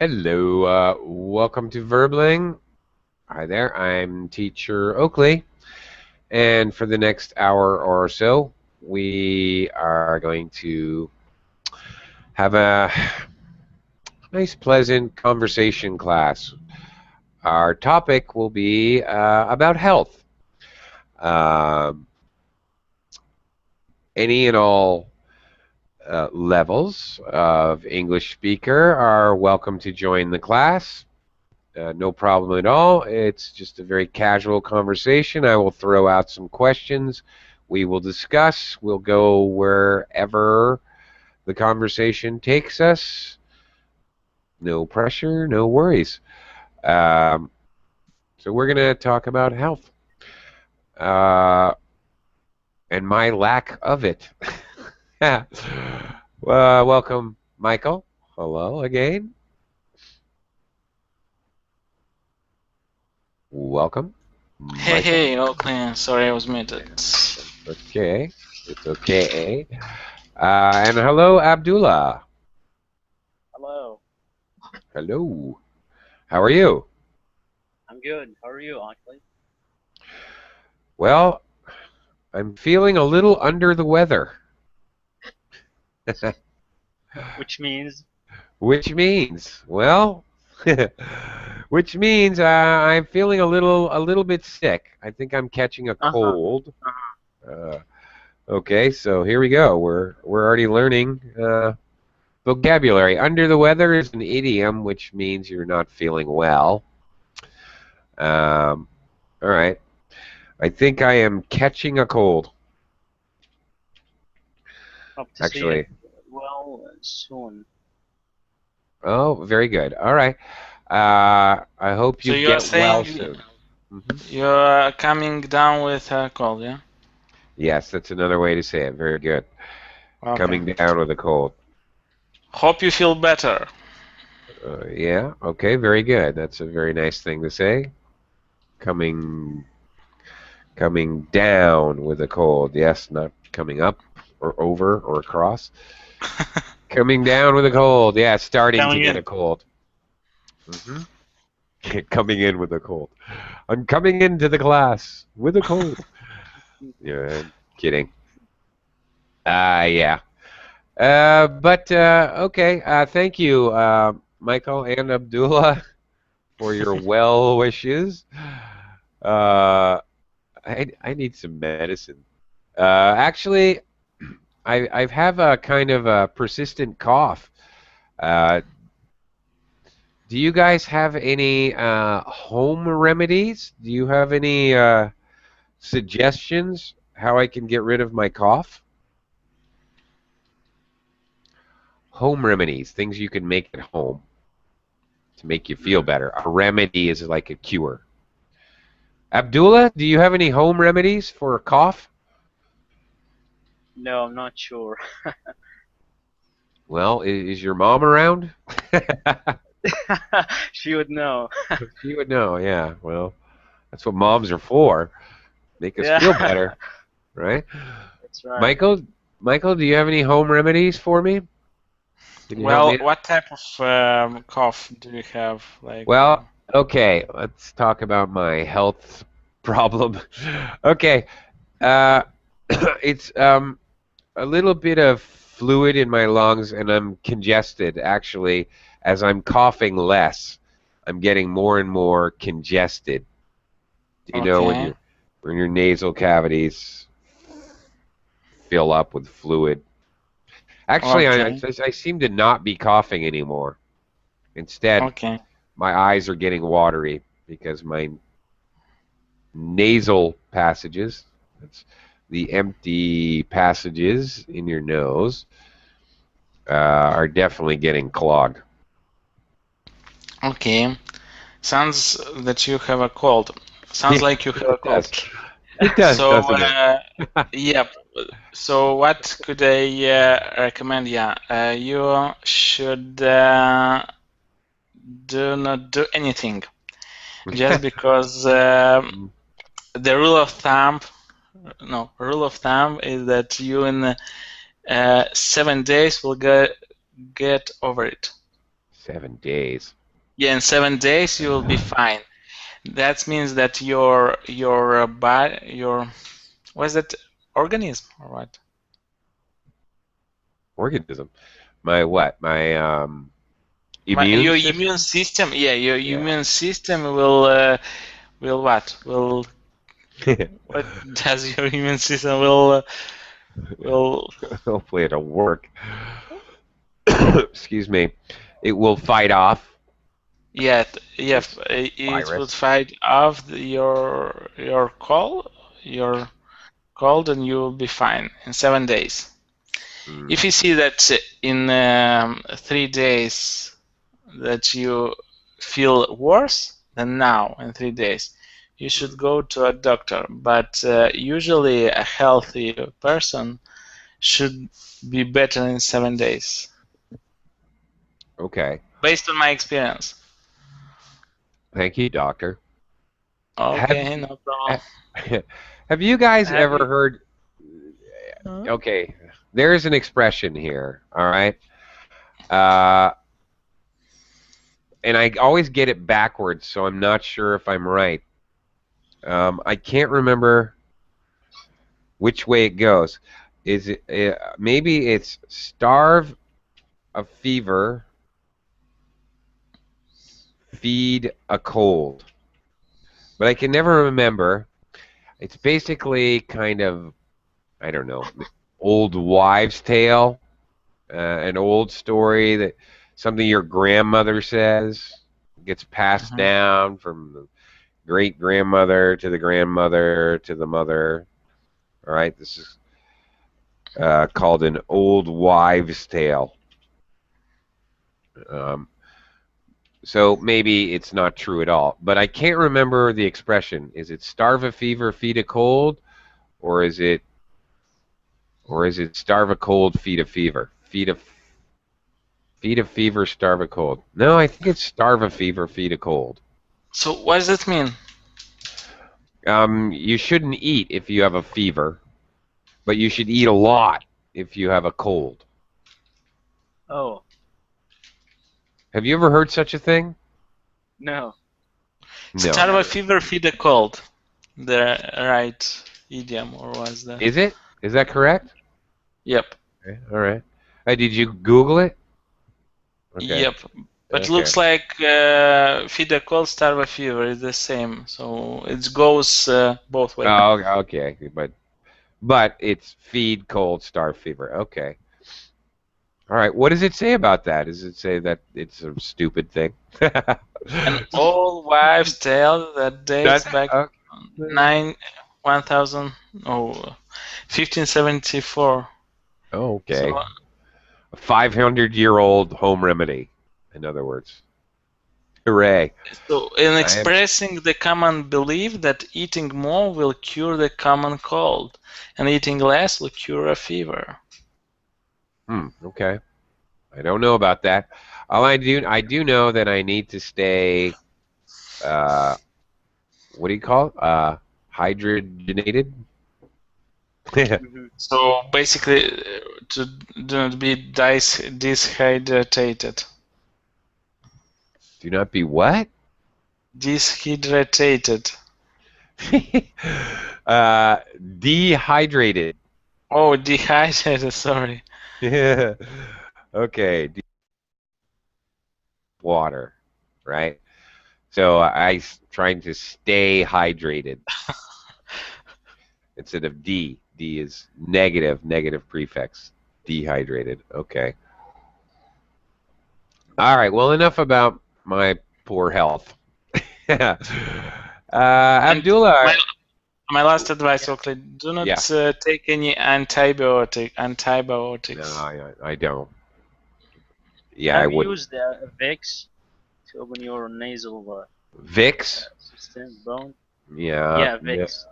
Hello, welcome to Verbling. Hi there, I'm teacher Oakley, and for the next hour or so, we are going to have a nice, pleasant conversation class. Our topic will be about health. Um any and all levels of English speaker are welcome to join the class. No problem at all. It's just a very casual conversation. I will throw out some questions. We will discuss. We'll go wherever the conversation takes us. No pressure, no worries. So we're going to talk about health and my lack of it. Welcome, Michael. Hello again. Welcome. Hey, hey, Oakland. Sorry, I was muted. Okay, it's okay. And hello, Abdullah. Hello. Hello. How are you? I'm good. How are you, Oakley? Well, I'm feeling a little under the weather. Which means? Which means, well, which means I'm feeling a little bit sick. I think I'm catching a cold. Okay, so here we go. We're already learning vocabulary. Under the weather is an idiom, which means you're not feeling well. All right. I think I am catching a cold. Hope to see you well soon. Oh, very good. All right. I hope you get well soon. You're coming down with a cold, yeah? Yes, that's another way to say it. Very good. Okay. Coming down with a cold. Hope you feel better. Yeah, okay, very good. That's a very nice thing to say. Coming down with a cold. Yes, not coming up or over or across. Coming down with a cold. Yeah, starting to get a cold. Coming in with a cold. I'm coming into the class with a cold. Yeah, kidding. Yeah. Okay. Thank you, Michael and Abdullah, for your well wishes. I need some medicine. Actually, I have a kind of a persistent cough. Do you guys have any home remedies? Do you have any suggestions how I can get rid of my cough? Home remedies, things you can make at home to make you feel better. A remedy is like a cure. Abdullah, do you have any home remedies for a cough? No, I'm not sure. Well, is your mom around? She would know. She would know, yeah. Well, that's what moms are for. Make us feel better, right? That's right. Michael, do you have any home remedies for me? Well, what type of cough do you have? Well, okay, let's talk about my health problem. Okay, it's a little bit of fluid in my lungs, and I'm congested, actually. As I'm coughing less, I'm getting more and more congested. Do you know when your nasal cavities fill up with fluid? Actually, I seem to not be coughing anymore. Instead, my eyes are getting watery because my nasal passages, that's the empty passages in your nose, are definitely getting clogged. Okay. Sounds that you have a cold. Sounds like you have a cold. It does, doesn't it? Yep. So what could I recommend? Yeah, you should do not do anything, just because the rule of thumb is that you in 7 days will get over it. 7 days. Yeah, in 7 days you will be fine. That means that your body, what's that, organism or what? Organism. My what? My immune Your system? immune system, yeah, your Yeah. immune system will what? What does your immune system will Hopefully it'll work. Excuse me. It will fight off yeah, this it would virus. fight off your cold, and you will be fine in 7 days. Mm, If you see that in 3 days that you feel worse than now in 3 days, you should mm. go to a doctor. But usually a healthy person should be better in 7 days, Okay. based on my experience. Thank you, doctor. Have Okay, you no problem. have you guys Have ever you? heard? Okay, there's an expression here. All right. Uh, and I always get it backwards, so I'm not sure if I'm right. I can't remember which way it goes. Is it maybe it's starve a fever, feed a cold, but I can never remember. It's basically kind of, I don't know, old wives' tale, an old story that something your grandmother says gets passed Mhm. down from the great grandmother to the grandmother to the mother. All right, this is called an old wives' tale. Um, so maybe it's not true at all, but I can't remember the expression. Is it starve a fever, feed a cold, or is it starve a cold, feed a fever, feed a fever, starve a cold? No, I think it's starve a fever, feed a cold. So what does it mean? You shouldn't eat if you have a fever, but you should eat a lot if you have a cold. Oh, Have you ever heard such a thing? no. No. Starve a fever, feed a cold. The right idiom, or was that? Is it? Is that correct? Yep. Okay. All right. Did you Google it? Okay. Yep. But Okay. looks like feed a cold, starve a fever is the same. So it goes both ways. Oh, okay. But it's feed cold, starve fever. Okay. All right. What does it say about that? Does it say that it's a stupid thing? An old wives' tale that dates That's back okay. 1000, 1574. Okay. So, A 500-year-old home remedy, in other words. Hooray. so in I am. expressing the common belief that eating more will cure the common cold, and eating less will cure a fever. Okay. I don't know about that. I do know that I need to stay, uh, what do you call it? Hydrogenated? Mhm. So basically, to do not be dehydrated. Do not be what? Dehydrated. Dehydrated. Oh, dehydrated. Sorry. Yeah. Okay. Water, right? So trying to stay hydrated instead of D. D is negative prefix. Dehydrated. Okay. All right. Well, enough about my poor health. And Abdullah. my last advice, Oakley, do not Yeah. take any No, antibiotics. I don't. Yeah, I Have you wouldn't. used Vicks to open your nasal Vicks. system bone? Yeah. Yeah, Yeah. Vicks.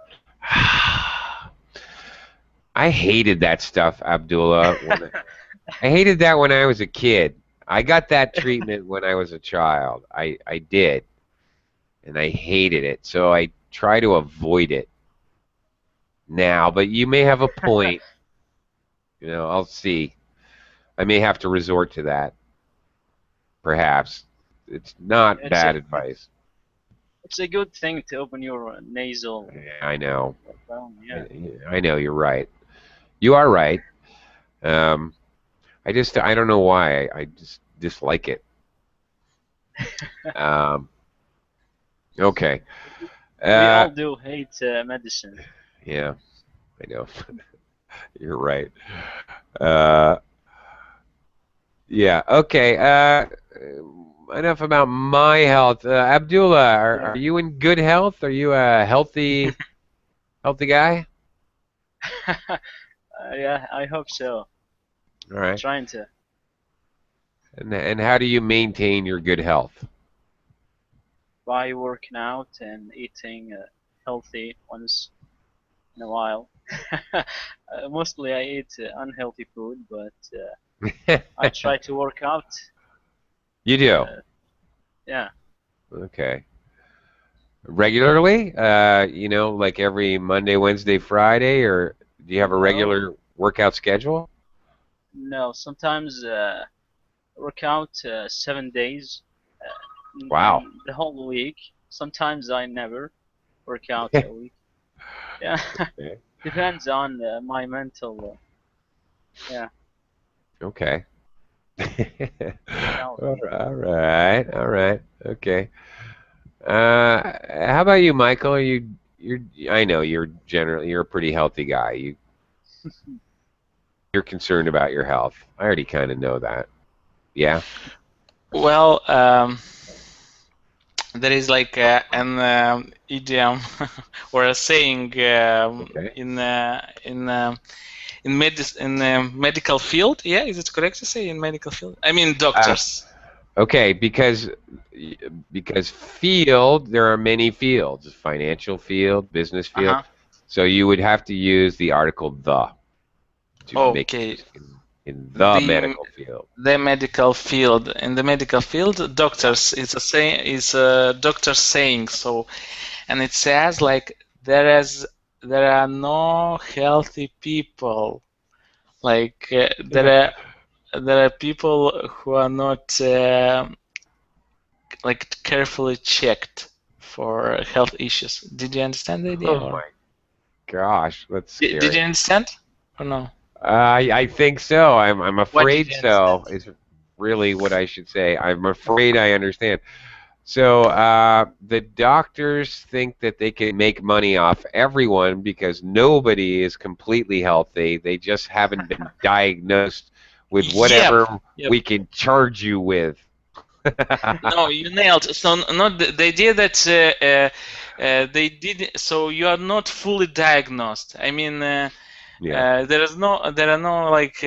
I hated that stuff, Abdullah. I hated that when I was a kid. I got that treatment when I was a child. I did, and I hated it. So I try to avoid it now. But you may have a point. I'll see. I may have to resort to that. perhaps. It's not It's bad a advice. it's a good thing to open your nasal. Yeah, I know. Well, yeah. I know you're right. You are right. Um, I don't know why. I just dislike it. Um, okay. We Uh, all do hate medicine. yeah, I know. You're right. Uh, yeah. Okay. Enough about my health. Abdullah, Yeah. are you in good health? Are you a healthy guy? Yeah, I hope so. All right. Trying to And how do you maintain your good health? by working out and eating healthy once in a while. Mostly I eat unhealthy food, but I try to work out. You do. Uh, yeah. Okay. Regularly? Like every Monday, Wednesday, Friday, or do you have a No, regular workout schedule? no. Sometimes work out 7 days Wow. in the whole week. Sometimes I never work out a week. Yeah, Okay. depends on my mental. Yeah, Okay. mentality. All right. All right. Okay. How about you, Michael? I know you're a pretty healthy guy. You're concerned about your health. I already kind of know that. Yeah. Well, there is like an idiom or a saying Okay. in the medical field. Yeah, is it correct to say in medical field? I mean Uh, doctors. okay, because field, there are many fields, financial field, business field. Uh-huh. So you would have to use the article the to make Okay. use in the The medical field. the medical field. In the medical field, doctors is a doctor saying so, and it says like there are no healthy people. Like there are people who are not like carefully checked for health issues. Did you understand the idea, Oh or my gosh, that's did you scary. understand or no? I think so. I'm What did afraid you understand? so is really what I should say. I'm afraid I understand. So the doctors think that they can make money off everyone because nobody is completely healthy. They just haven't been diagnosed with Yep. whatever Yep. we can charge you with. No, you nailed. So not the idea that they did. So you are not fully diagnosed. I mean, Yeah. there are no like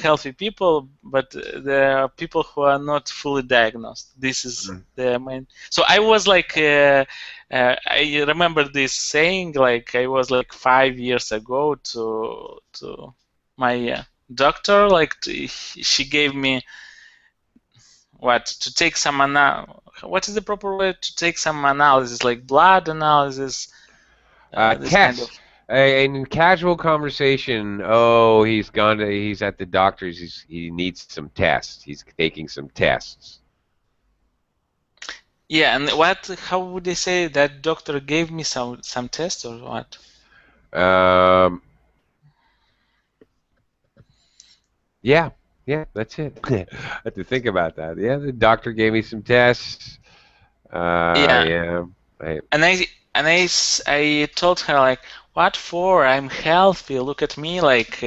healthy people, but there are people who are not fully diagnosed. This is Mm. the main. So I was like, I remember this saying like I was like 5 years ago to my doctor. Like she gave me what to take some what is the proper way to take some analysis like blood analysis, this kind of. Test. In casual conversation, oh, he's at the doctor's. He needs some tests. He's taking some tests. Yeah, and how would they say that doctor gave me some test or what? Um, Yeah, yeah, that's it. I have to think about that. Yeah, the doctor gave me some tests. Yeah, Yeah, I, and I told her like, what for? I'm healthy. Look at me. Like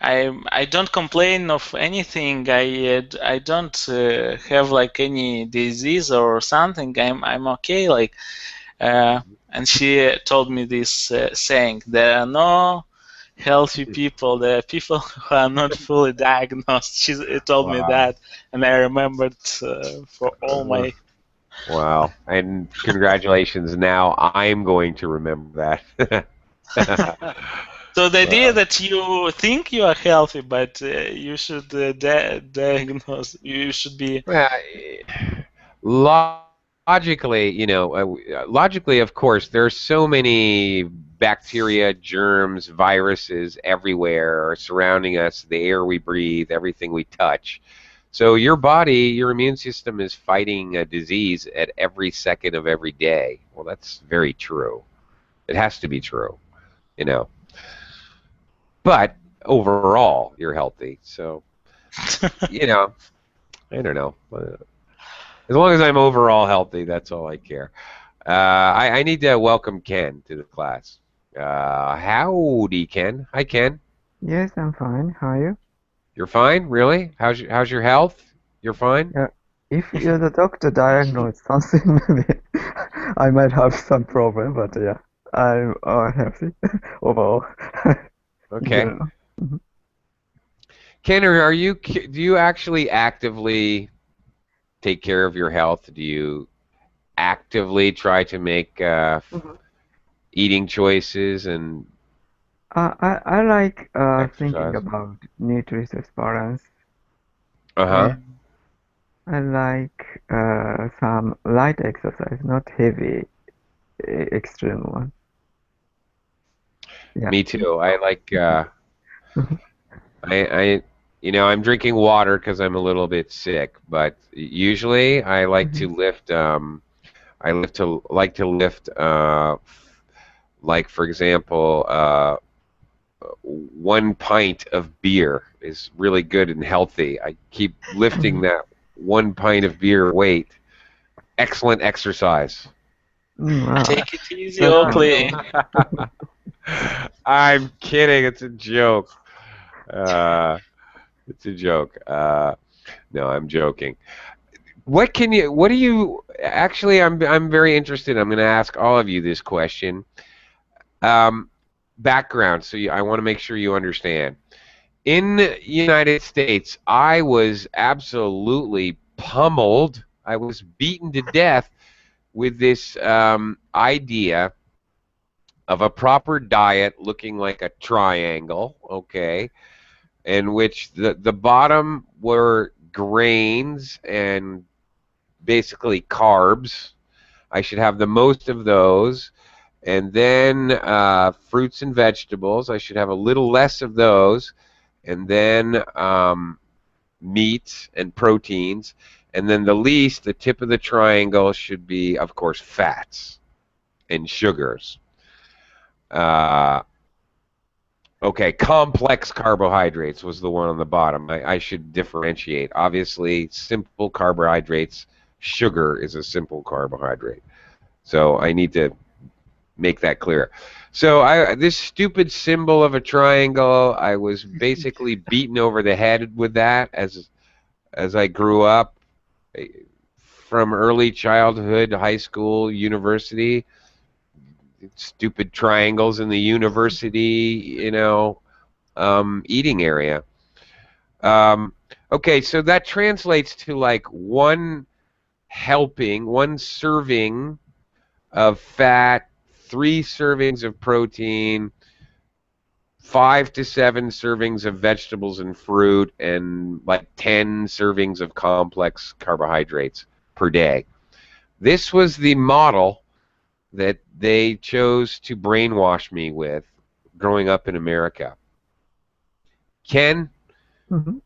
I don't complain of anything. I don't have like any disease or something. I'm okay. Like and she told me this saying, there are no healthy people. There are people who are not fully diagnosed. She told me wow, that, and I remembered for all uh, my. wow, and congratulations. Now I'm going to remember that. So the idea Wow. that you think you are healthy, but you should diagnose, you should be. Well, logically, logically, of course, there's so many bacteria, germs, viruses everywhere surrounding us, the air we breathe, everything we touch. So your body, your immune system is fighting a disease at every second of every day. Well, that's very true. It has to be true, you know. But overall, you're healthy. So, you know, I don't know. As long as I'm overall healthy, that's all I care. I need to welcome Ken to the class. Howdy, Ken. Hi, Ken. Yes, I'm fine. How are you? You're fine, really? How's your health? You're fine? Yeah. If you're the doctor diagnosed something, maybe I might have some problem, but yeah, I'm healthy overall in Okay. general. Mhm. Ken, do you actually actively take care of your health? Do you actively try to make Mhm. eating choices and I like thinking exercise? about nutritious balance, Uh-huh. and I like some light exercise, not heavy extreme one. Yeah. Me too. I like Mhm. I I'm drinking water because I'm a little bit sick, but usually I like Mhm. to lift like to lift like for example 1 pint of beer is really good and healthy. I keep lifting Mhm. that 1 pint of beer weight. Excellent exercise. Wow, Take it easy, that's nice. Oakley. I'm kidding. It's a joke. Uh, it's a joke. No, I'm joking. What do you, actually, I'm very interested. I'm going to ask all of you this question. Um, Background, so I want to make sure you understand. In the United States, I was absolutely pummeled. I was beaten to death with this idea of a proper diet looking like a triangle, okay, in which the bottom were grains and basically carbs. I should have the most of those. And then fruits and vegetables. I should have a little less of those. And then meats and proteins. And then the tip of the triangle, should be, of course, fats and sugars. Uh, okay, complex carbohydrates was the one on the bottom. I should differentiate. Obviously, simple carbohydrates, sugar is a simple carbohydrate. So I need to make that clear. So this stupid symbol of a triangle, I was basically beaten over the head with that as I grew up, eh, from early childhood, high school, university. Stupid triangles in the university, eating area. Um, okay, so that translates to like one serving of fat, 3 servings of protein, 5 to 7 servings of vegetables and fruit, and like 10 servings of complex carbohydrates per day. This was the model that they chose to brainwash me with growing up in America. Ken, Mhm.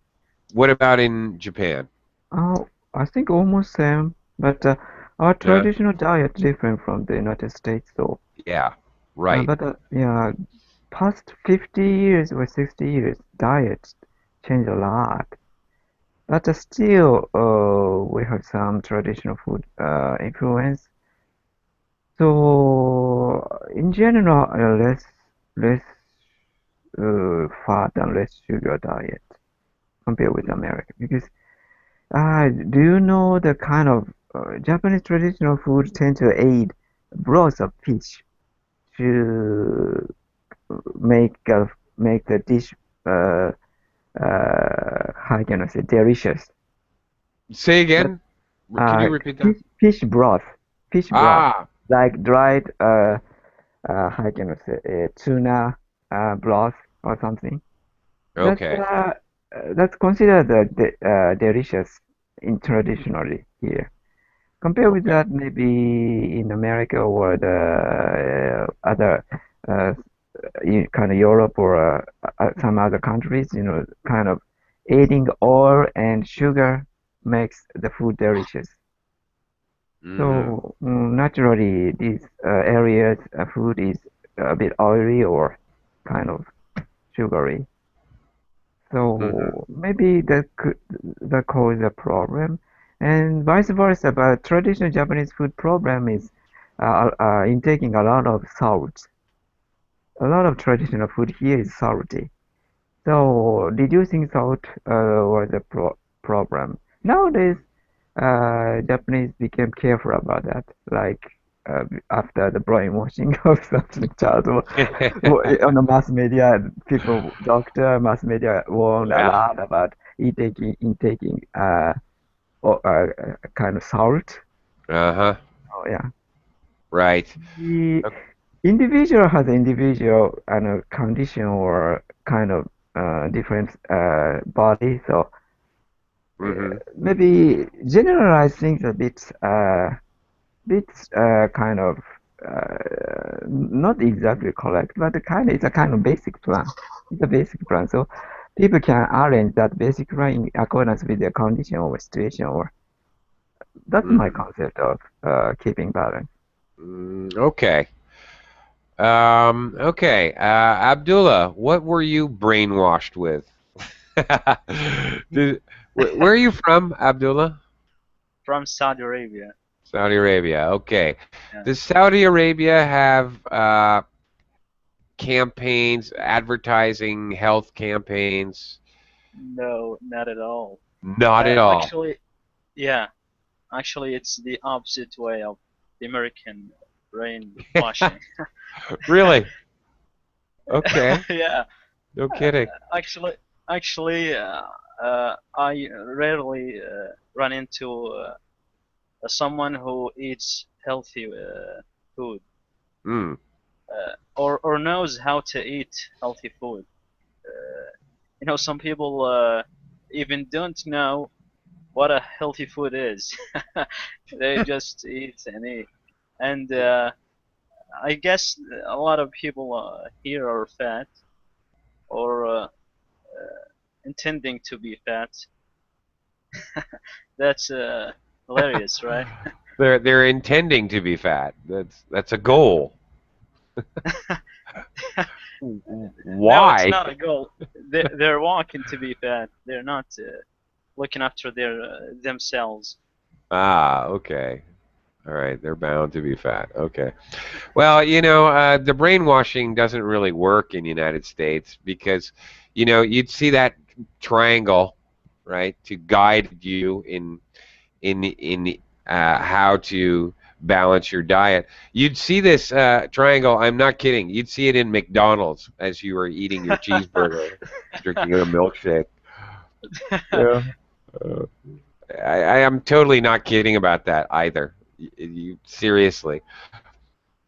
what about in Japan? I think almost same, but our Yeah, traditional diet different from the United States, though. yeah, right. But yeah, past 50 years or 60 years, diets change a lot. But still, we have some traditional food influence. So in general, less fat and less sugar diet compared with America. Because do you know the kind of Japanese traditional food tend to aid broth of fish to make make the dish uh, how can I say delicious. Say But again. Can you repeat that? fish broth, Ah, like dried how can I say tuna broth or something. okay. That's considered delicious in traditionally here. Compare with Okay. that, maybe in America or the other kind of Europe or some other countries, kind of adding oil and sugar makes the food delicious. So naturally, these areas food is a bit oily or kind of sugary. So maybe that cause a problem, and vice versa. But traditional Japanese food problem is intaking a lot of salt. A lot of traditional food here is salty. So reducing salt was a problem. Nowadays, Japanese became careful about that. Like after the brainwashing of something child on the mass media, mass media warned a lot about intaking kind of salt. Uh-huh. Oh yeah. Right. The individual has individual condition or kind of different body, so maybe generalize things a bit kind of not exactly correct, but it's a kind of basic plan. It's a basic plan, so people can arrange that basic plan in accordance with their condition or situation. Or that's my concept of keeping balance. Okay. Okay. Abdullah, what were you brainwashed with? Where are you from, Abdullah? From Saudi Arabia. Saudi Arabia. Okay. Yeah. Does Saudi Arabia have campaigns, advertising, health campaigns? No, not at all. Not at all. Actually, it's the opposite way of the American brainwashing. Really? Okay. Yeah. No kidding. Actually, I rarely run into someone who eats healthy food or knows how to eat healthy food. Some people even don't know what a healthy food is. They just eat and eat. And I guess a lot of people here are fat or intending to be fat. That's hilarious, right? They're intending to be fat. That's a goal. Why? No, it's not a goal. They're walking to be fat. They're not looking after themselves. Ah, okay. All right, they're bound to be fat. Okay. Well, the brainwashing doesn't really work in the United States because, you'd see that triangle, right, to guide you in how to balance your diet. You'd see this triangle. I'm not kidding. You'd see it in McDonald's as you were eating your cheeseburger, drinking a milkshake. Yeah. I am totally not kidding about that either. Seriously.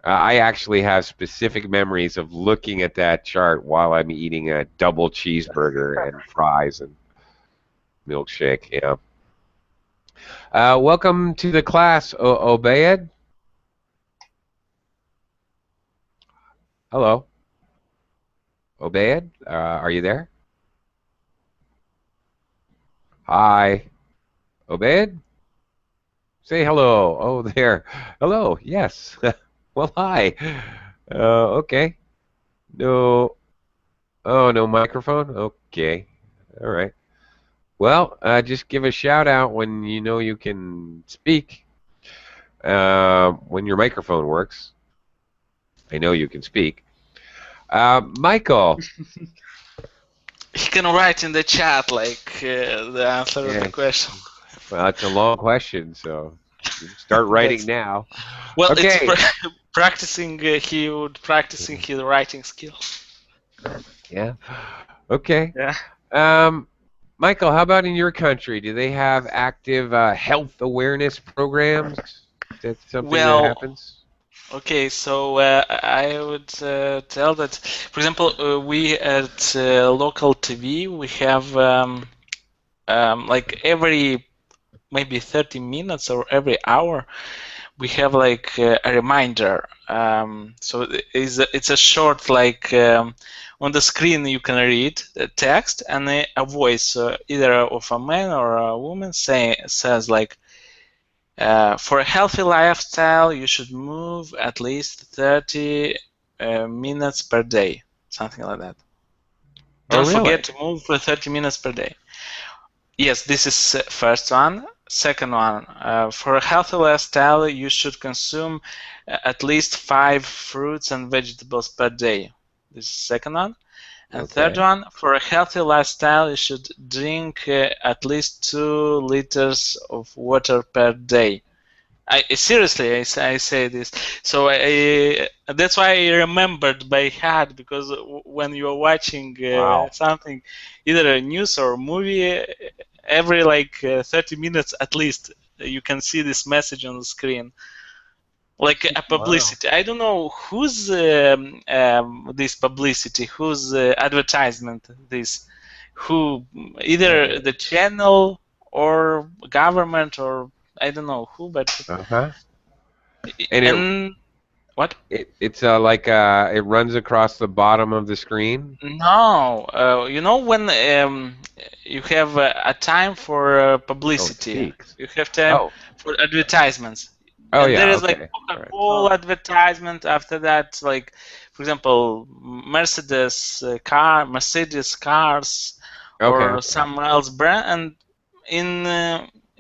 I actually have specific memories of looking at that chart while I'm eating a double cheeseburger and fries and milkshake. Yeah. Welcome to the class, Obaid. Hello. Obaid, are you there? Hi. Obaid? Say hello. Oh, there. Hello. Yes. Well, hi. Okay. No. Oh, no microphone? Okay. All right. Well, just give a shout out when you know you can speak. When your microphone works. I know you can speak. Michael. You can write in the chat the answer of the question. Well, it's a long question, so start writing now. Well, okay. It's practicing. He would practicing his writing skills. Yeah. Okay. Yeah. Michael, how about in your country? Do they have active health awareness programs? Is that something that happens? Okay, so I would tell that, for example, we at local TV, we have like every maybe 30 minutes or every hour, we have like a reminder. So it's a short like on the screen you can read the text and a voice either of a man or a woman says like for a healthy lifestyle you should move at least 30 minutes per day, something like that. Don't forget to move for 30 minutes per day. Yes, this is first one. Second one, for a healthy lifestyle, you should consume at least 5 fruits and vegetables per day. This is second one. And third one, for a healthy lifestyle, you should drink at least 2 liters of water per day. Seriously, I say this. So that's why I remembered by heart, because when you're watching something, either a news or a movie, every like 30 minutes at least, you can see this message on the screen. Like a publicity. Wow. I don't know whose this publicity, whose advertisement this, who, either the channel or government or I don't know who, but and what? It's like it runs across the bottom of the screen. No, you know when you have a time for publicity, you have time for advertisements. And there is like Coca-Cola advertisement. After that, like for example, Mercedes cars, or some else brand, and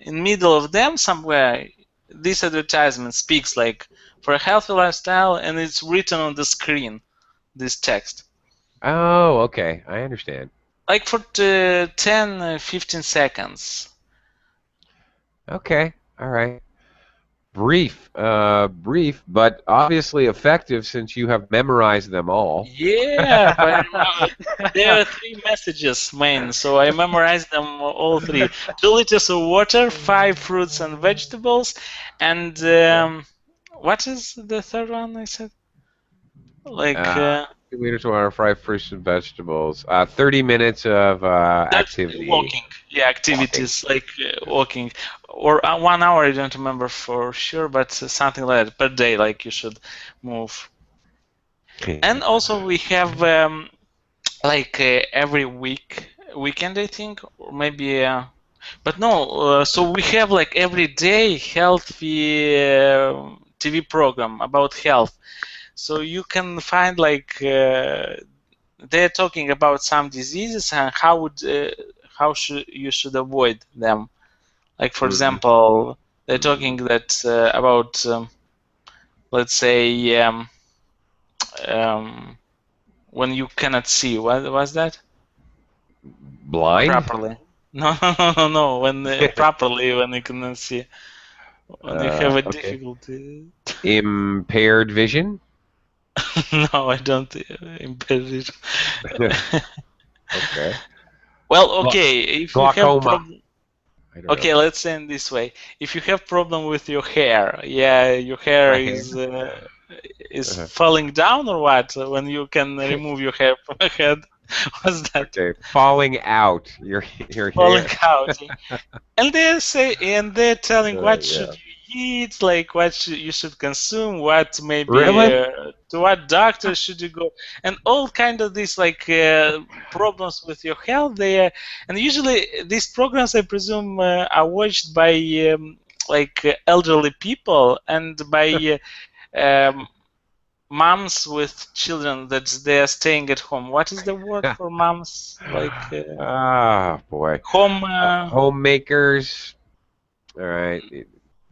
in middle of them somewhere, this advertisement speaks like for a healthy lifestyle, and it's written on the screen, this text. Oh, okay, I understand. Like for 10, 15 seconds. Okay, all right. Brief, but obviously effective since you have memorized them all. Yeah, but there are 3 messages main, so I memorized them all 3. 2 liters of water, 5 fruits and vegetables, and what is the third one I said? Like 2 liters of water, 5 fruits and vegetables, 30 minutes of activity. Walking, yeah, activities like walking, or 1 hour. I don't remember for sure, but something like that per day. Like you should move. And also we have like every weekend I think, or maybe. But no, so we have like every day healthy TV program about health. So you can find like they're talking about some diseases and how you should avoid them. Like for example, they're talking that about let's say when you cannot see. What was that? Blind? Properly. No. When properly, when you cannot see. When you have a difficulty. Impaired vision? No, I don't. Impaired vision. Okay. Well, okay. If glaucoma. You have okay, let's say it this way. If you have problem with your hair, your hair is falling down or what? When you can remove your hair from your head. What's that? Okay, falling out. Your falling hair. out. And they're telling what should you eat, like what you should consume, what maybe to what doctor should you go, and all kind of these like problems with your health there. And usually these programs, I presume, are watched by like elderly people and by moms with children that they are staying at home. What is the word for moms? Like boy, homemakers. All right.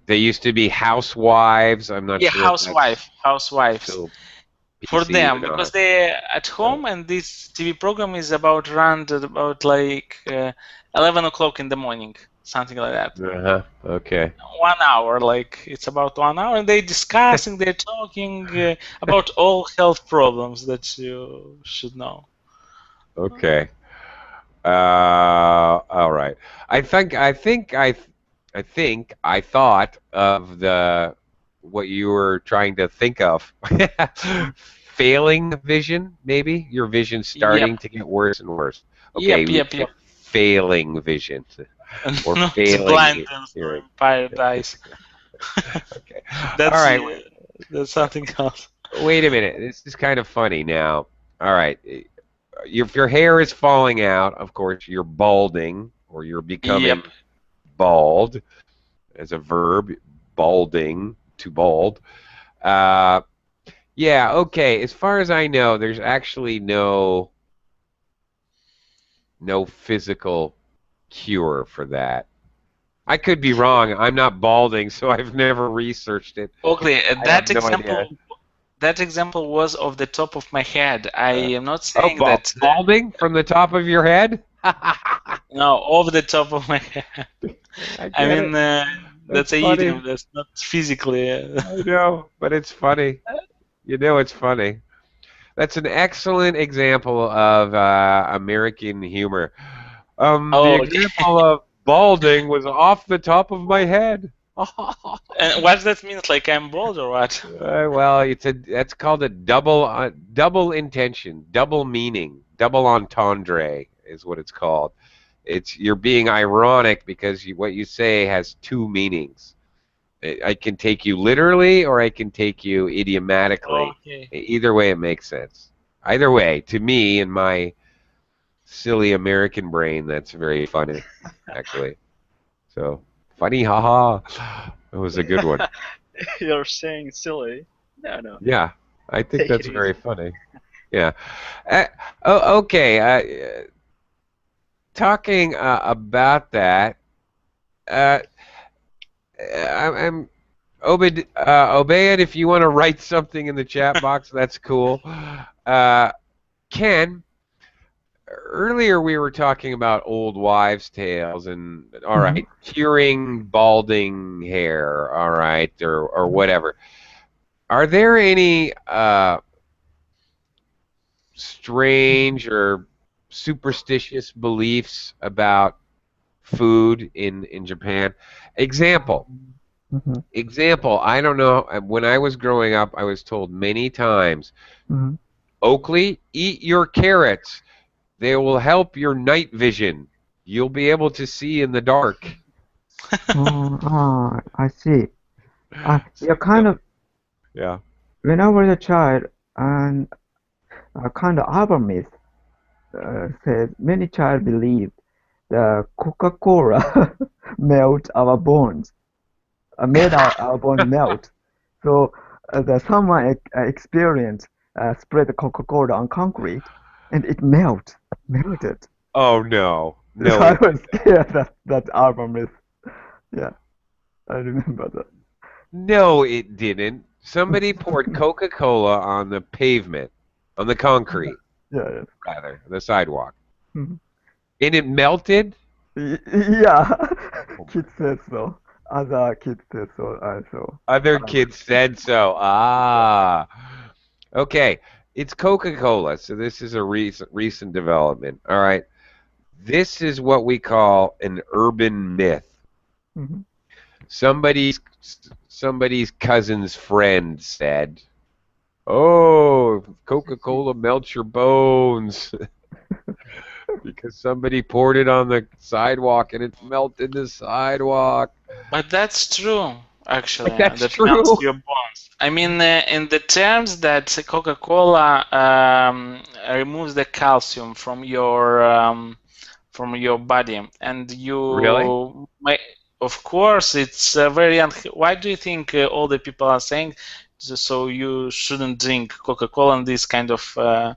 They used to be housewives. I'm not sure. Yeah, housewives. For them, because they're at home, and this TV program is run at about like 11 o'clock in the morning, something like that. Okay. 1 hour, like it's about 1 hour, and they're discussing, they're talking about all health problems that you should know. Okay. All right. I thought of what you were trying to think of. Failing vision, maybe? Your vision starting to get worse and worse. Okay. Yep. Failing vision. Or not failing blindness or paradise. Okay. That's All right. that's something else. Wait a minute. This is kind of funny now. All right. If your hair is falling out, of course, you're balding or you're Yep. becoming bald as a verb, balding, to bald. Uh, yeah, okay. As far as I know, there's actually no physical cure for that. I could be wrong. I'm not balding, so I've never researched it. Okay, I have no idea. that example was off the top of my head. I Uh, am not oh, saying that. balding from the top of your head? No, off the top of my head. I I get mean, it. that's That's a funny. idiom. That's not physically. I know, but it's funny. You know it's funny. That's an excellent example of American humor. The Oh, okay. example of balding was off the top of my head. And what that means? Like I'm bald or what? Well, that's called a double intention, double meaning, double entendre is what it's called. You're being ironic because what you say has two meanings. I can take you literally or I can take you idiomatically. Okay. Either way, it makes sense. Either way, to me, in my silly American brain, that's very funny, actually. So, funny, haha. That was a good one. You're saying silly. No, no. Yeah, I think Take it that's very easy. funny. Yeah. Okay. Talking about that, uh, I'm Obed, if you want to write something in the chat box, that's cool. Ken, earlier we were talking about old wives' tales and all Mhm. right, curing balding hair, all right, or whatever. Are there any strange or superstitious beliefs about food in Japan? Example, Mhm. Example, I don't know. When I was growing up, I was told many times, Mhm. Oakley, eat your carrots. They will help your night vision. You'll be able to see in the dark. Oh, I see. Yeah, kind So, of. yeah. When I was a child, and a kind of urban myth says many child believed the Coca-Cola melt our bones, made our bones melt. So someone experienced spread the Coca-Cola on concrete, and it melted. Oh no. So No, I it was didn't. scared that urban myth. Yeah, I remember that. No, it didn't. Somebody poured Coca-Cola on the pavement, on the concrete, Yeah, rather, the sidewalk. yeah. And it melted? Yeah, Oh my. kids said so. Other kids said so also. Other kids said so. Ah. Okay. It's Coca-Cola, so this is a recent development. All right. This is what we call an urban myth. Mhm. Somebody's somebody's cousin's friend said, "Oh, Coca-Cola melts your bones." Because somebody poured it on the sidewalk and it melted the sidewalk. But that's true, actually. Like that's That melts true. your bones. I mean, in the terms that Coca-Cola removes the calcium from your body, and Really? you may, of course, it's very why do you think all the people are saying so you shouldn't drink Coca-Cola and these kind of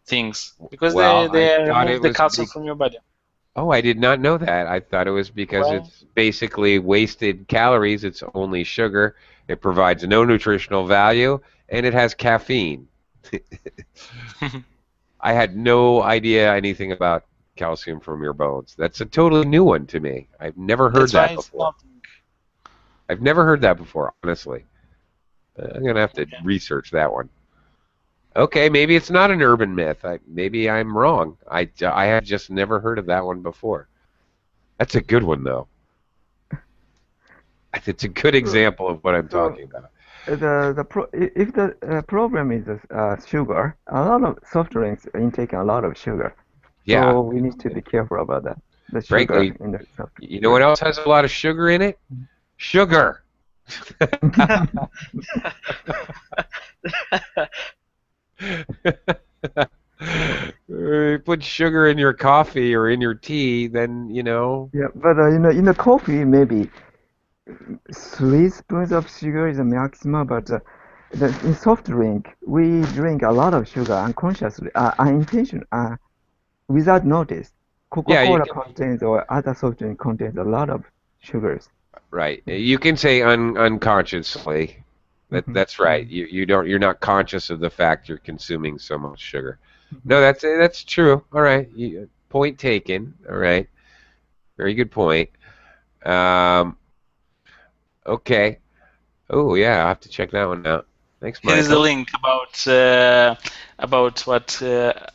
things? Because Well, I they thought remove it the was calcium from your body. oh, I did not know that. I thought it was because Well, it's basically wasted calories. It's only sugar. It provides no nutritional value, and it has caffeine. I had no idea anything about calcium from your bones. That's a totally new one to me. I've never heard that's why that it's before. not. I've never heard that before, honestly. I'm gonna have to Okay. research that one. Okay, maybe it's not an urban myth. Maybe I'm wrong. I have just never heard of that one before. That's a good one, though. It's a good So, example of what I'm so talking about. if the problem is sugar, a lot of soft drinks intake a lot of sugar. Yeah, So we need to be careful about that. The sugar frankly, in the soft you know what drink. else has a lot of sugar in it? Sugar. You put sugar in your coffee or in your tea, then you know. Yeah, but in the coffee, maybe 3 spoons of sugar is a maximum. But in soft drink, we drink a lot of sugar unconsciously, unintention, without notice. Yeah, you Coca-Cola contains or other soft drink contains a lot of sugars. right. You can say unconsciously. That's right. You're not conscious of the fact you're consuming so much sugar. No, that's true. All right. Point taken. All right. Very good point. Um, okay. Oh yeah, I'll have to check that one out. Thanks, Here is the Michael. link about what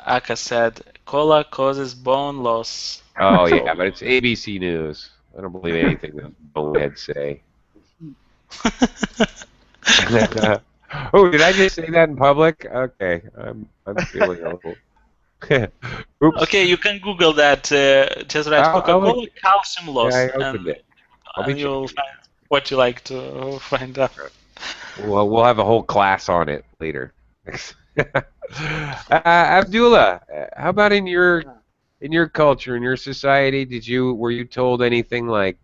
Aka said. Cola causes bone loss. Oh So yeah, but it's ABC News. I don't believe anything those boneheads say. Oh, did I just say that in public? Okay, I'm feeling a little. Oops. okay, you can Google that. Just write I'll Coca-Cola calcium yeah, loss, I opened it. I'll be and you'll checking. find what you like to find out. Well, we'll have a whole class on it later. Abdullah, how about in your culture, in your society, were you told anything like,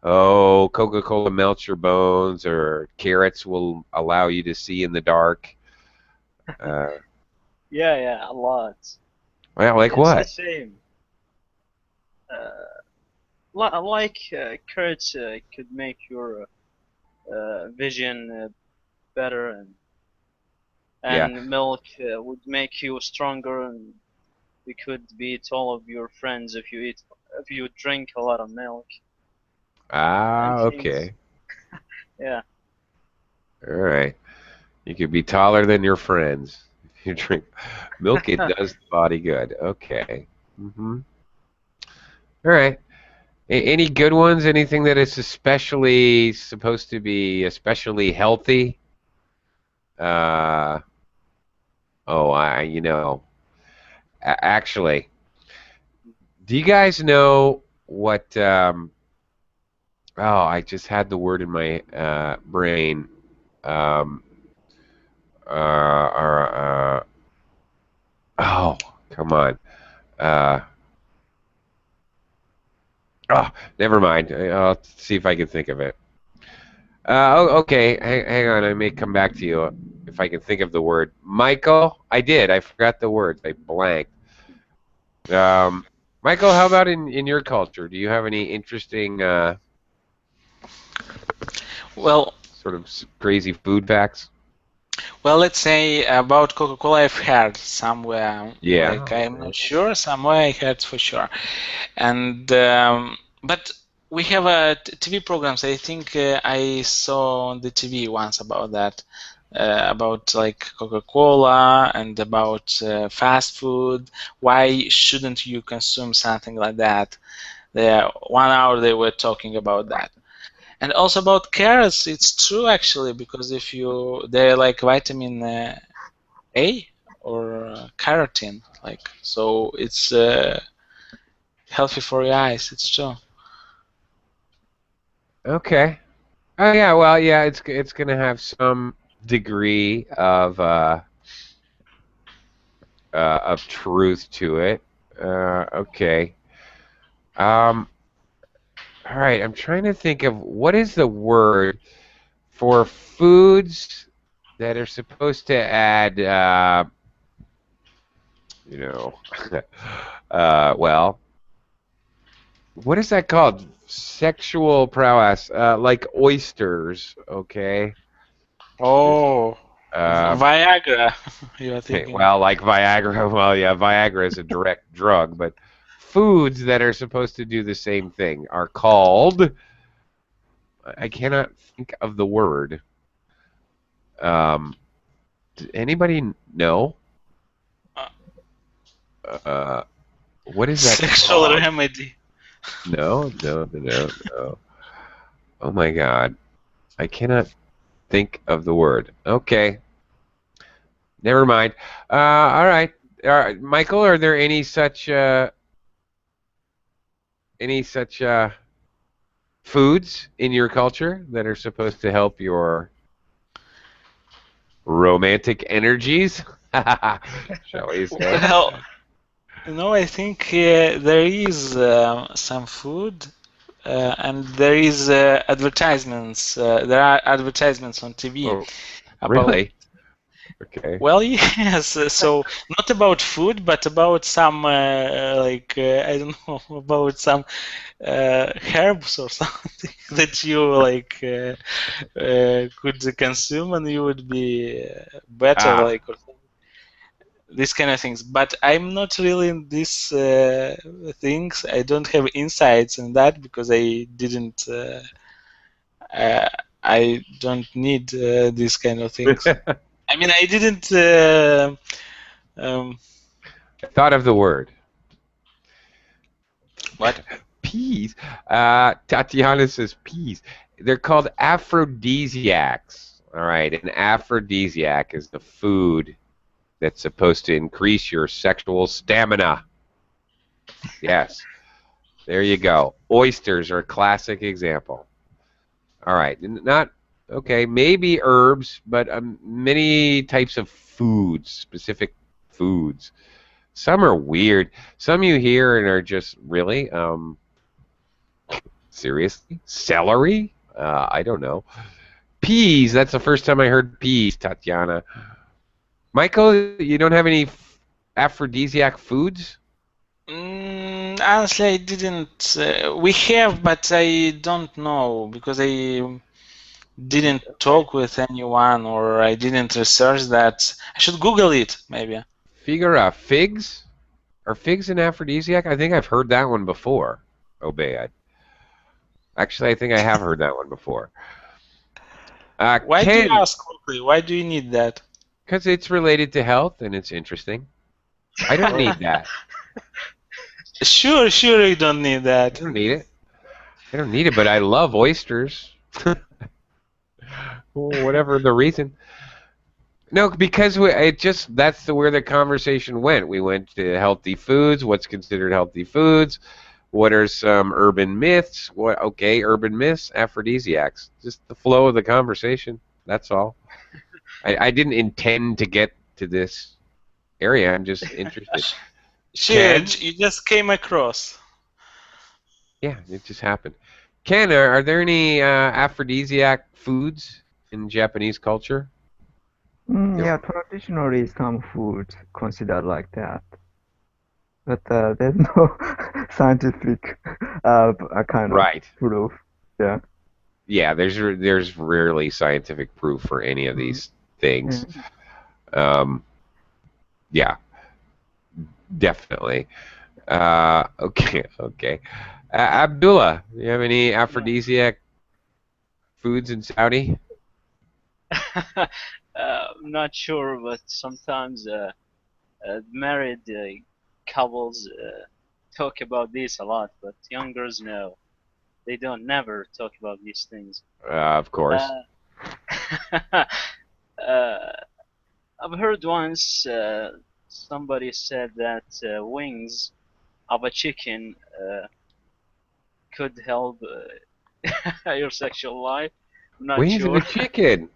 oh, Coca-Cola melts your bones, or carrots will allow you to see in the dark? Uh, Yeah, a lot. well, like It's the what? same. Like carrots could make your vision better, Yeah. and milk would make you stronger, and you could beat all of your friends if you drink a lot of milk Ah, and things. okay. Yeah, All right. You could be taller than your friends if you drink milk. It does the body good. Okay. All right. Any good ones? Anything that is especially supposed to be especially healthy? Uh, oh, actually, do you guys know what? Oh, I just had the word in my brain. Um, or, oh, come on. Uh, oh, never mind. I'll see if I can think of it. Okay. Hang on. I may come back to you if I can think of the word. Michael, I did. I forgot the words. I blanked. Um, Michael, how about in your culture? Do you have any interesting Well, sort of crazy food facts? well, let's say about Coca-Cola, I've heard somewhere, Yeah. like I'm not sure, somewhere I heard for sure. And but we have TV programs. I think I saw on the TV once about that, about like Coca-Cola and about fast food. Why shouldn't you consume something like that? There, 1 hour they were talking about that. And also about carrots, it's true actually, because if you they're like vitamin A or carotene, like so it's healthy for your eyes. It's true. Okay. Oh yeah. Well, yeah. It's gonna have some degree of truth to it. Okay. Um. All right. I'm trying to think of what is the word for foods that are supposed to add, you know, well, what is that called? Sexual prowess, like oysters, okay? Oh, Um, Viagra, you are thinking. well, like Viagra, well, yeah, Viagra is a direct drug, but foods that are supposed to do the same thing are called, I cannot think of the word. Um, anybody know? Uh, Uh, what is that Sexual called? remedy. No. Oh my God. I cannot think of the word. Okay. Never mind. All right. Michael, are there any such foods in your culture that are supposed to help your romantic energies? Shall we say? Well, I think there is some food, and there is advertisements. There are advertisements on TV Oh, about. really? Okay. Well, yes. So not about food, but about some I don't know, about some herbs or something that you could consume, and you would be better, Ah, or these kind of things. But I'm not really in these things. I don't have insights in that because I didn't. Uh, I don't need these kind of things. I mean, I didn't. Um, I thought of the word. what? Peas. Tatiana says peas. They're called aphrodisiacs. All right, an aphrodisiac is the food that's supposed to increase your sexual stamina. Yes, there you go. Oysters are a classic example. All right, not okay. Maybe herbs, but many types of foods, specific foods. Some are weird. Some you hear and are just really. Seriously? Celery? I don't know. Peas. That's the first time I heard peas, Tatiana. Michael, you don't have any aphrodisiac foods? Honestly, I didn't. We have, but I don't know because I didn't talk with anyone or I didn't research that. I should Google it, maybe. Figura, figs? Are figs an aphrodisiac? I think I've heard that one before. Obey. Actually, I think I have heard that one before. Why do you Ken, ask quickly? Why do you need that? because it's related to health and it's interesting. I don't need that. Sure, you don't need I that. don't need it. I don't need it, but I love oysters. Whatever the reason. No, because that's where the conversation went. We went to healthy foods. What's considered healthy foods? What are some urban myths? Okay, urban myths, aphrodisiacs. Just the flow of the conversation. That's all. I didn't intend to get to this area. I'm just interested. Sure, Ken? you just came across. Yeah, it just happened. Ken, are there any aphrodisiac foods in Japanese culture? Yeah, traditionally some foods considered like that, but there's no scientific kind of Right. proof. Yeah. Yeah, there's rarely scientific proof for any of these things. Yeah, definitely. Okay. Abdullah, do you have any aphrodisiac foods in Saudi? I'm not sure, but sometimes married couples talk about this a lot, but young girls no, they don't never talk about these things. Of course. Uh, I've heard once somebody said that wings of a chicken could help your sexual life. I'm not Wings of sure. a chicken.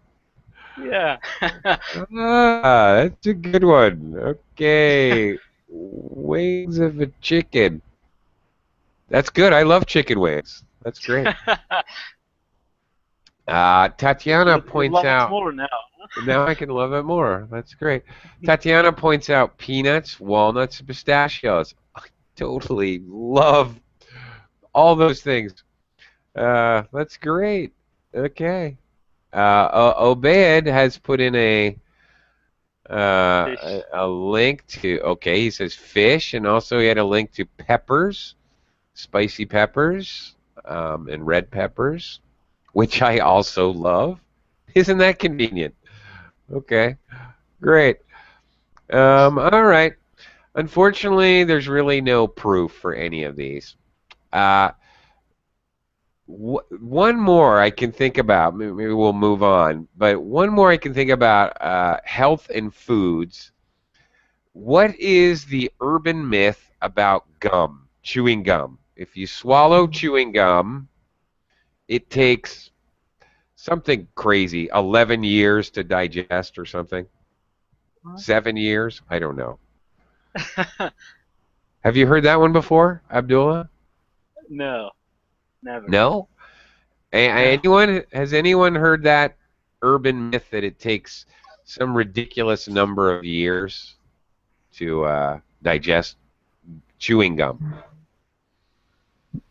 Yeah. That's a good one. Okay. Wings of a chicken. That's good. I love chicken wings. That's great. Tatiana You points love it out. more now. Now I can love it more. That's great. Tatiana points out peanuts, walnuts, and pistachios. I totally love all those things. That's great. Okay. Obed has put in Fish. a link to. Okay, he says fish, and also he had a link to peppers, spicy peppers, and red peppers, which I also love. Isn't that convenient? Okay, great. All right. Unfortunately, there's really no proof for any of these. One more I can think about. Maybe we'll move on. But one more I can think about health and foods. What is the urban myth about gum, chewing gum? If you swallow chewing gum, it takes something crazy, 11 years to digest or something. What? 7 years? I don't know. Have you heard that one before, Abdullah? No, never. No? No. Has anyone heard that urban myth that it takes some ridiculous number of years to digest chewing gum?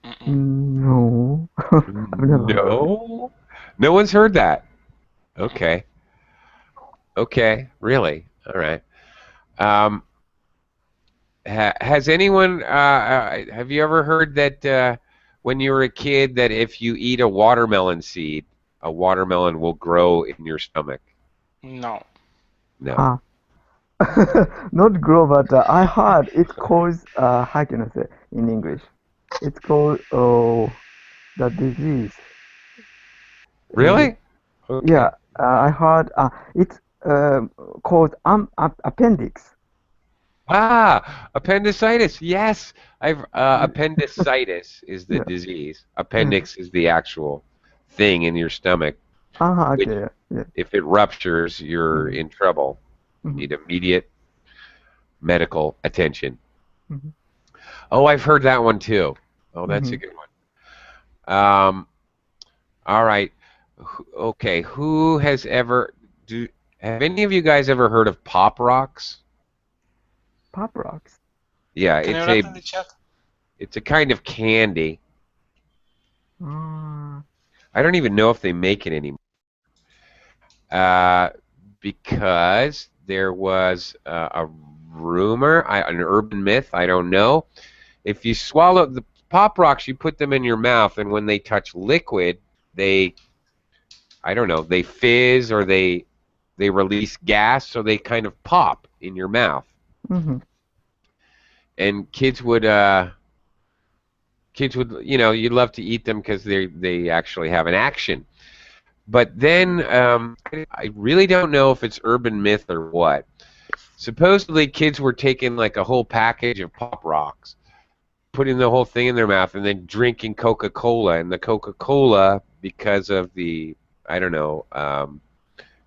Mm-mm. No, I've never heard of it. No? No one's heard that. Okay. Okay. Really? All right. Um, has anyone have you ever heard that when you were a kid that if you eat a watermelon seed, a watermelon will grow in your stomach? No. No. Ah, not grow, but I heard it calls how can I say in English? It's called the disease. Uh, Really? Okay. yeah, I heard it's called appendix. Ah, appendicitis. Yes, I've appendicitis is the Yeah, disease. yeah. Appendix is the actual thing in your stomach, which Okay, yeah, yeah. if it ruptures, you're Hmm. in trouble. You Hmm. need immediate medical attention. Hmm. Oh, I've heard that one too. Oh, that's a Hmm. good one. All right. Okay, who has ever do have any of you guys ever heard of Pop Rocks? Pop rocks. Yeah, Can you write in the chat? it's a kind of candy. Uh, I don't even know if they make it anymore. Uh, because there was a rumor, an urban myth, I don't know. If you swallow the Pop Rocks, you put them in your mouth, and when they touch liquid, they, I don't know, they fizz or they release gas, so they kind of pop in your mouth. hmm. And kids would, you'd love to eat them because they actually have an action. But then I really don't know if it's urban myth or what. Supposedly, kids were taking like a whole package of Pop Rocks, putting the whole thing in their mouth, and then drinking Coca-Cola. And the Coca-Cola, because of the, I don't know,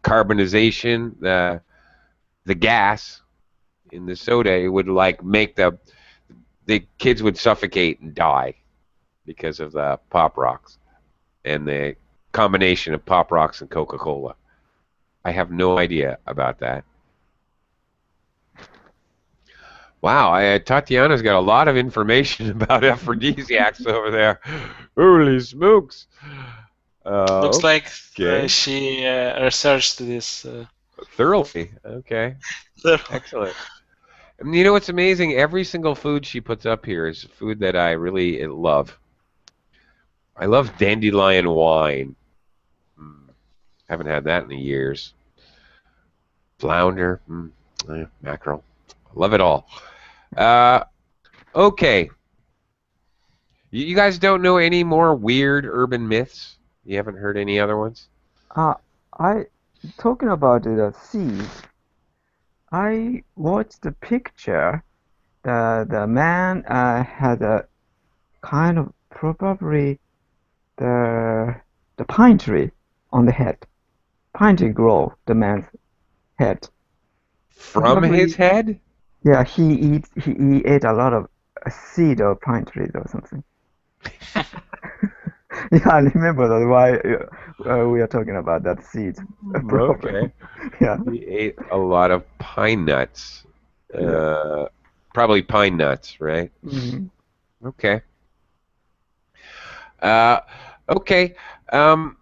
carbonization, the gas in the soda, it would like make the kids would suffocate and die because of the Pop Rocks and the combination of Pop Rocks and Coca-Cola. I have no idea about that. Wow, Tatiana's got a lot of information about aphrodisiacs over there. Holy smokes! Looks like Okay, she researched this. thoroughly. Okay, excellent. And you know what's amazing? Every single food she puts up here is food that I really love. I love dandelion wine. Haven't had that in years. Flounder, mackerel. Love it all. Uh, okay. You guys don't know any more weird urban myths? You haven't heard any other ones? I talking about the seeds. I watched the picture. The man had a kind of probably the pine tree on the head. Pine tree grow the man's head. From his Probably, head? yeah. He ate a lot of seed of pine trees or something. Yeah, I remember that why we are talking about that seed problem. Okay. Yeah, He ate a lot of pine nuts. yeah. Probably pine nuts, right? Hmm. Okay. Uh, okay. Um,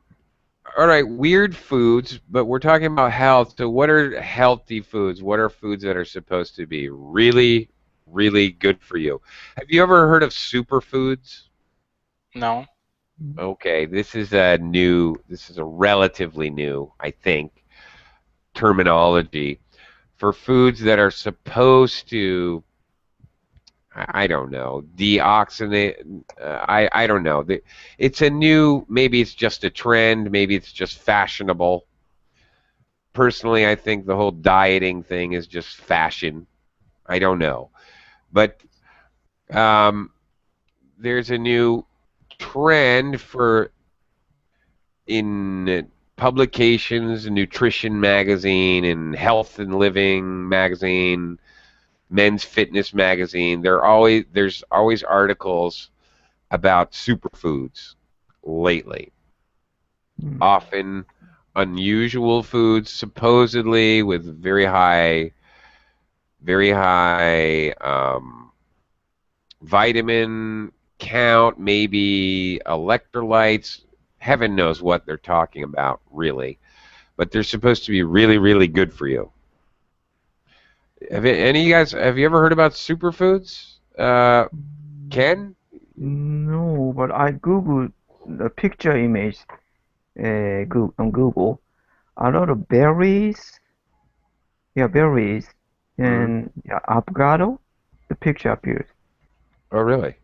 all right. Weird foods, but we're talking about health. So, what are healthy foods? What are foods that are supposed to be really, really good for you? Have you ever heard of superfoods? No. Okay, this is a relatively new, I think, terminology for foods that are supposed to, I don't know, deoxidate. I don't know. It's a new, maybe it's just a trend, maybe it's just fashionable. Personally, I think the whole dieting thing is just fashion. I don't know. But um, there's a new trend for in publications, Nutrition Magazine and Health and Living Magazine, Men's Fitness Magazine. There's always articles about superfoods lately. Mm. Often unusual foods, supposedly with very high vitamin count, maybe electrolytes. Heaven knows what they're talking about, really. But they're supposed to be really, really good for you. Any of you guys, have you ever heard about superfoods? Ken? No, but I googled the picture image on Google. A lot of berries, berries, Hmm? and avocado. The picture appears. Oh, really?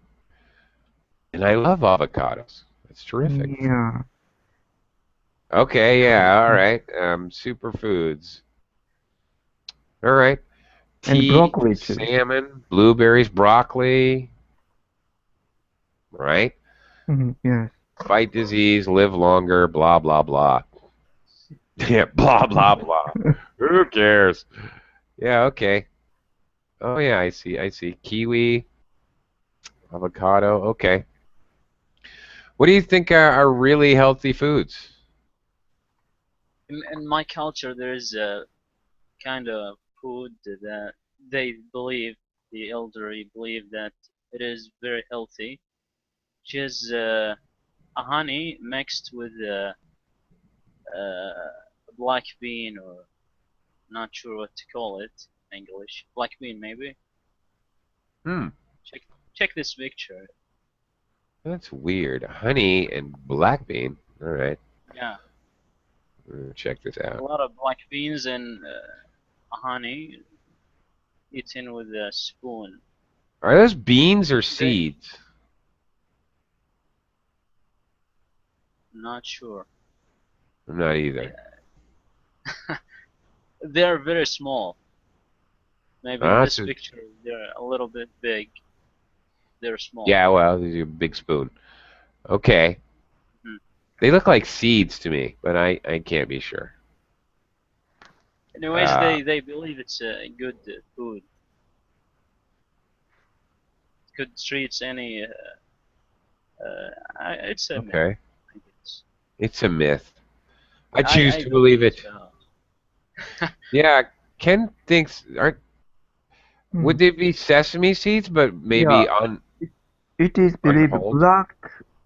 And I love avocados. That's terrific. Yeah, Okay, yeah, all right. Superfoods. All right. and Tea, broccoli too. salmon, blueberries, broccoli, right? Yes. Fight disease, live longer, blah, blah, blah. Yeah, blah, blah, blah. Who cares? Yeah, okay. Oh, yeah, I see, I see. Kiwi, avocado, okay. What do you think are really healthy foods? In my culture, there is a kind of food that they believe, the elderly believe that it is very healthy, which is a honey mixed with a black bean, or not sure what to call it in English. Black bean, maybe. Hmm, Check check this picture. that's weird. Honey and black bean. All right, Yeah, check this a out. lot of black beans and honey eaten with a spoon. Are those beans or They, seeds? not sure. I'm not either. They're very small. Maybe in Ah, this picture they're a little bit big. They're small. yeah, well, these are a big spoon. Okay. Mhm. They look like seeds to me, but I can't be sure. Anyways, Uh, they believe it's a good food. Could treat any. It's a myth, okay. I guess. It's a myth. I choose I to believe believe it. so. Yeah, Ken thinks aren't Hmm. would they be sesame seeds, but Yeah, maybe it is believed unhulled? black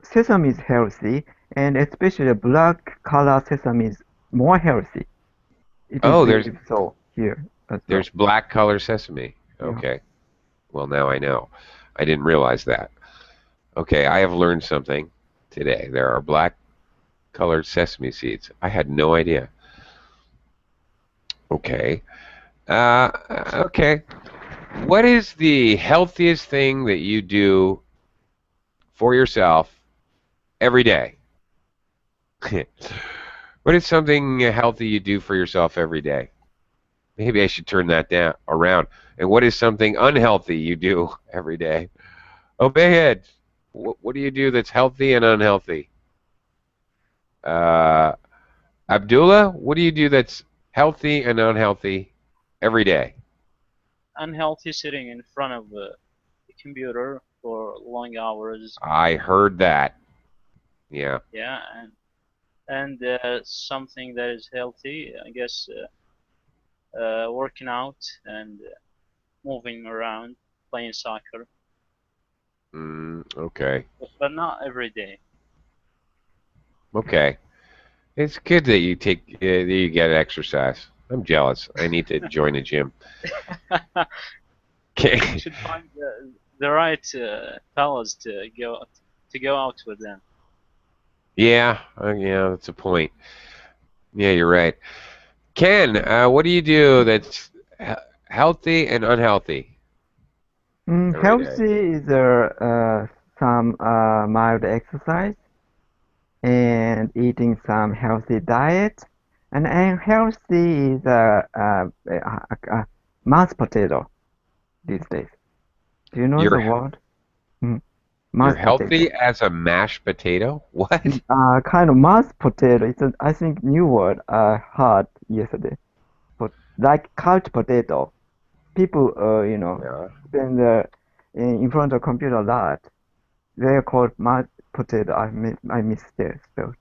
sesame is healthy, and especially black color sesame is more healthy. It is Oh, there's believed so here as well. there's black color sesame. Yeah. Okay. Well, now I know. I didn't realize that. Okay, I have learned something today. There are black colored sesame seeds. I had no idea. Okay. Okay. What is the healthiest thing that you do for yourself every day? What is something healthy you do for yourself every day? Maybe I should turn that down around. And what is something unhealthy you do every day? Obey it. What do you do that's healthy and unhealthy? Uh, Abdullah, what do you do that's healthy and unhealthy every day? Unhealthy sitting in front of the computer for long hours. I heard that. Yeah. Yeah, and something that is healthy, I guess, working out and moving around, playing soccer, Okay. but not every day. Okay. It's good that that you get exercise. I'm jealous. I need to join a gym. You Okay. should find the right fellas to go out with them. Yeah. Yeah. That's a point. Yeah, you're right. Ken, what do you do that's he- healthy and unhealthy every day? Healthy is some mild exercise and eating some healthy diet. And unhealthy is mashed potato these days. Do you know the You're word? Mm. You're Mashed potato. healthy as a mashed potato? What? Kind of mashed potato. It's a, I think, new word I heard yesterday. But like couch potato. People, Yeah. spend in front of computer a lot. They're called mashed potato. I missed their spell.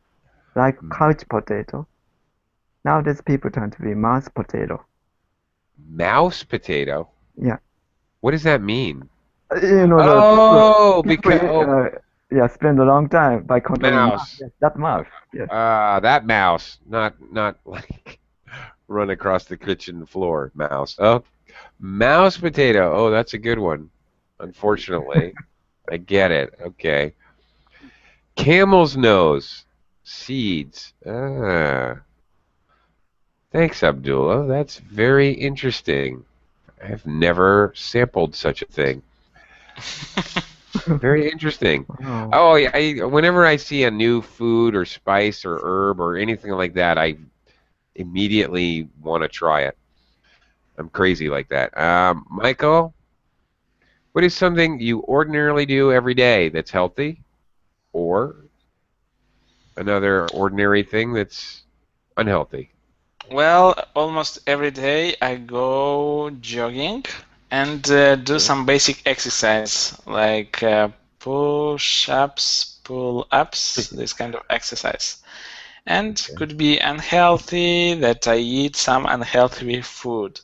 Like couch potato. Nowadays people tend to be mashed potato. Mouse potato? Yeah. What does that mean? The Oh, people, because yeah, spend a long time by controlling mouse. mouse. Yes, that mouse. Yes. That mouse, not like run across the kitchen floor mouse. Oh, mouse potato. Oh, that's a good one. Unfortunately, I get it. Okay. Camel's nose, seeds. Thanks, Abdullah. That's very interesting. I've never sampled such a thing. Very interesting. Wow. Oh, yeah, whenever I see a new food or spice or herb or anything like that, I immediately want to try it. I'm crazy like that. Michael, what is something you ordinarily do every day that's healthy, or another ordinary thing that's unhealthy? Well, almost every day I go jogging and do some basic exercise like push-ups, pull-ups, this kind of exercise. And could be unhealthy that I eat some unhealthy food.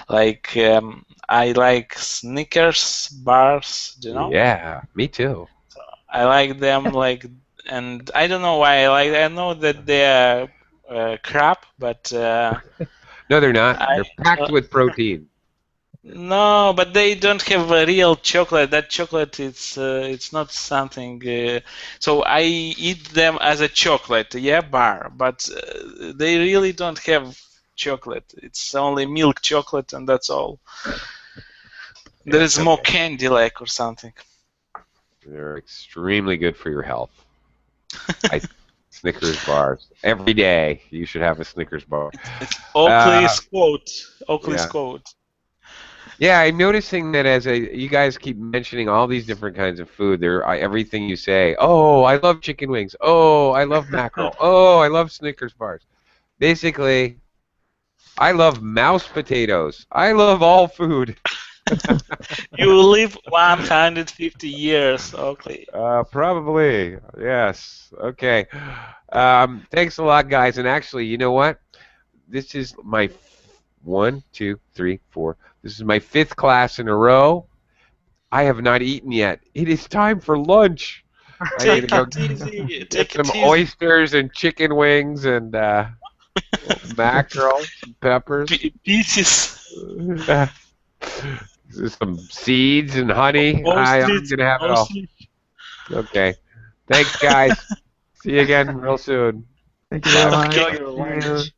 Like I like Snickers bars, do you know? Yeah, me too. I like them and I don't know why I like. I know that they are crap, but No, they're not. I They're packed with protein. no, but they don't have a real chocolate. That chocolate, it's not something. So I eat them as a chocolate, yeah, bar, but they really don't have chocolate. It's only milk chocolate, and that's all. There is more candy, like, or something. They're extremely good for your health. Snickers bars. Every day you should have a Snickers bar. It's Oakley's quote. Oakley's yeah. quote. Yeah, I'm noticing that you guys keep mentioning all these different kinds of food. Everything you say. Oh, I love chicken wings. Oh, I love mackerel. Oh, I love Snickers bars. Basically, I love mouse potatoes. I love all food. You live 150 years, Oakley. Probably. Yes. Okay. Thanks a lot, guys. And actually, you know what? This is my 1, 2, 3, 4. This is my 5th class in a row. I have not eaten yet. It is time for lunch. I need to go get some oysters and chicken wings and mackerel, some peppers. Pieces. Some seeds and honey. I'm going to have it all. Okay. Thanks, guys. See you again real soon. Thank you very Enjoy much. your lunch.